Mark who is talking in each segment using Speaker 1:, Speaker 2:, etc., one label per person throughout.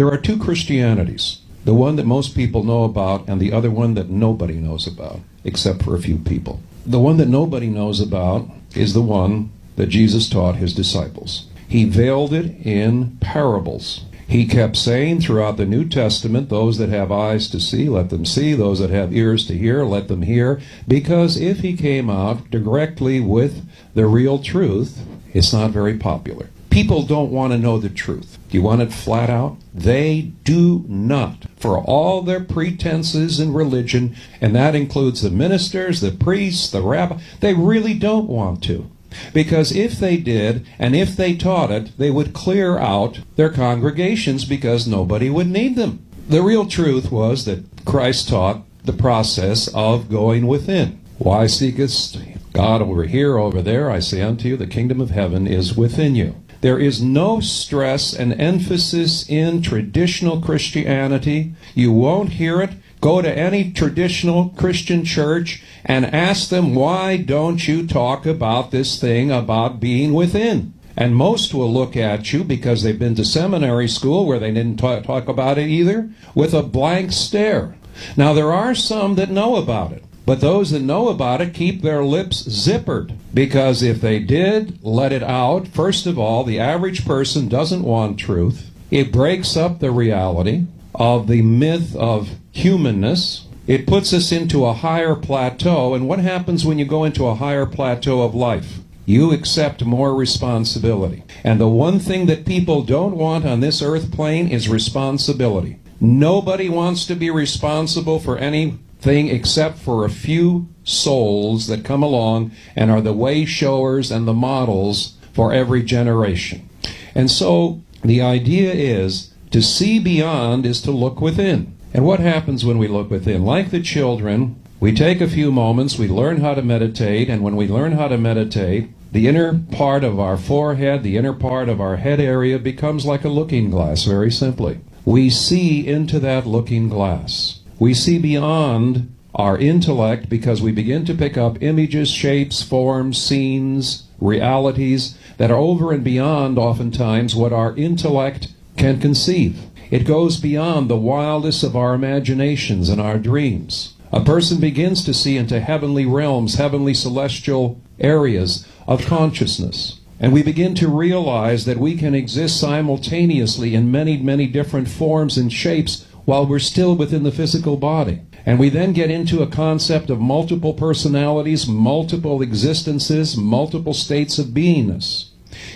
Speaker 1: There are two Christianities. The one that most people know about and the other one that nobody knows about, except for a few people. The one that nobody knows about is the one that Jesus taught his disciples. He veiled it in parables. He kept saying throughout the New Testament, those that have eyes to see, let them see. Those that have ears to hear, let them hear. Because if he came out directly with the real truth, it's not very popular. People don't want to know the truth. Do you want it flat out? They do not. For all their pretenses in religion, and that includes the ministers, the priests, the rabbi, they really don't want to. Because if they did, and if they taught it, they would clear out their congregations because nobody would need them. The real truth was that Christ taught the process of going within. Why seekest God over here, over there? I say unto you, the kingdom of heaven is within you. There is no stress and emphasis in traditional Christianity. You won't hear it. Go to any traditional Christian church and ask them, why don't you talk about this thing about being within? And most will look at you, because they've been to seminary school where they didn't talk about it either, with a blank stare. Now, there are some that know about it. But those that know about it keep their lips zippered, because if they did let it out, first of all, the average person doesn't want truth. It breaks up the reality of the myth of humanness. It puts us into a higher plateau. And what happens when you go into a higher plateau of life? You accept more responsibility. And the one thing that people don't want on this earth plane is responsibility. Nobody wants to be responsible for anything except for a few souls that come along and are the way showers and the models for every generation. And so the idea is to see beyond is to look within. And what happens when we look within? Like the children, we take a few moments, we learn how to meditate, and when we learn how to meditate, the inner part of our forehead, the inner part of our head area becomes like a looking glass, very simply. We see into that looking glass. We see beyond our intellect because we begin to pick up images, shapes, forms, scenes, realities that are over and beyond oftentimes what our intellect can conceive. It goes beyond the wildest of our imaginations and our dreams. A person begins to see into heavenly realms, heavenly celestial areas of consciousness. And we begin to realize that we can exist simultaneously in many, many different forms and shapes while we're still within the physical body. And we then get into a concept of multiple personalities, multiple existences, multiple states of beingness.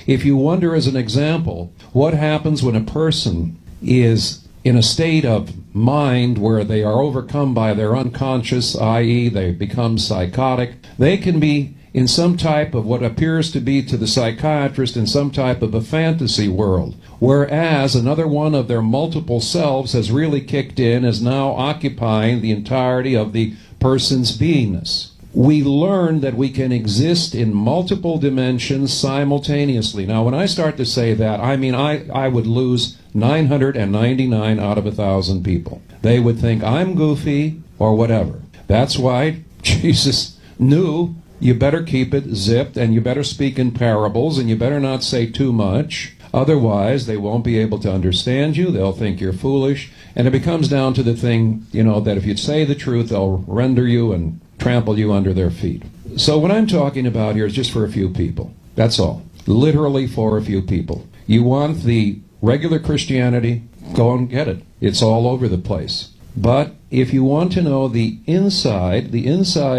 Speaker 1: If you wonder, as an example, what happens when a person is in a state of mind where they are overcome by their unconscious, i.e. they become psychotic, they can be in some type of what appears to be to the psychiatrist in some type of a fantasy world, whereas another one of their multiple selves has really kicked in, is now occupying the entirety of the person's beingness. We learn that we can exist in multiple dimensions simultaneously. Now, when I start to say that, I mean I would lose 999 out of 1,000 people. They would think I'm goofy or whatever. That's why Jesus knew you better keep it zipped, and you better speak in parables, and you better not say too much. Otherwise, they won't be able to understand you. They'll think you're foolish. And it becomes down to the thing, that if you say the truth, they'll render you and trample you under their feet. So what I'm talking about here is just for a few people. That's all. Literally for a few people. You want the regular Christianity? Go and get it. It's all over the place. But if you want to know the inside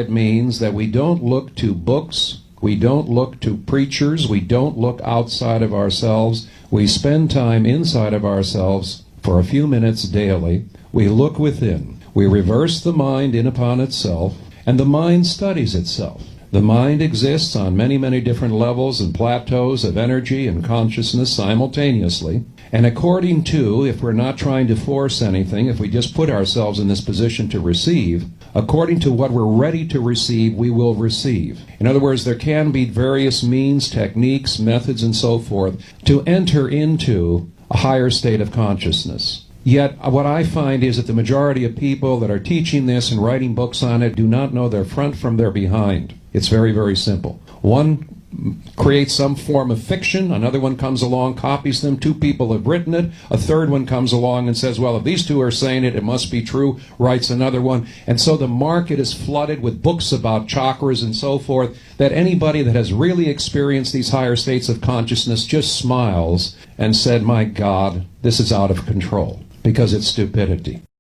Speaker 1: means that we don't look to books, we don't look to preachers, we don't look outside of ourselves. We spend time inside of ourselves for a few minutes daily. We look within. We reverse the mind in upon itself, and the mind studies itself. The mind exists on many, many different levels and plateaus of energy and consciousness simultaneously. And according to, if we're not trying to force anything, if we just put ourselves in this position to receive, according to what we're ready to receive, we will receive. In other words, there can be various means, techniques, methods, and so forth to enter into a higher state of consciousness. Yet, what I find is that the majority of people that are teaching this and writing books on it do not know their front from their behind. It's very, very simple. One creates some form of fiction. Another one comes along, copies them. Two people have written it. A third one comes along and says, well, if these two are saying it, it must be true, writes another one. And so the market is flooded with books about chakras and so forth, that anybody that has really experienced these higher states of consciousness just smiles and said, my God, this is out of control, because it's stupidity.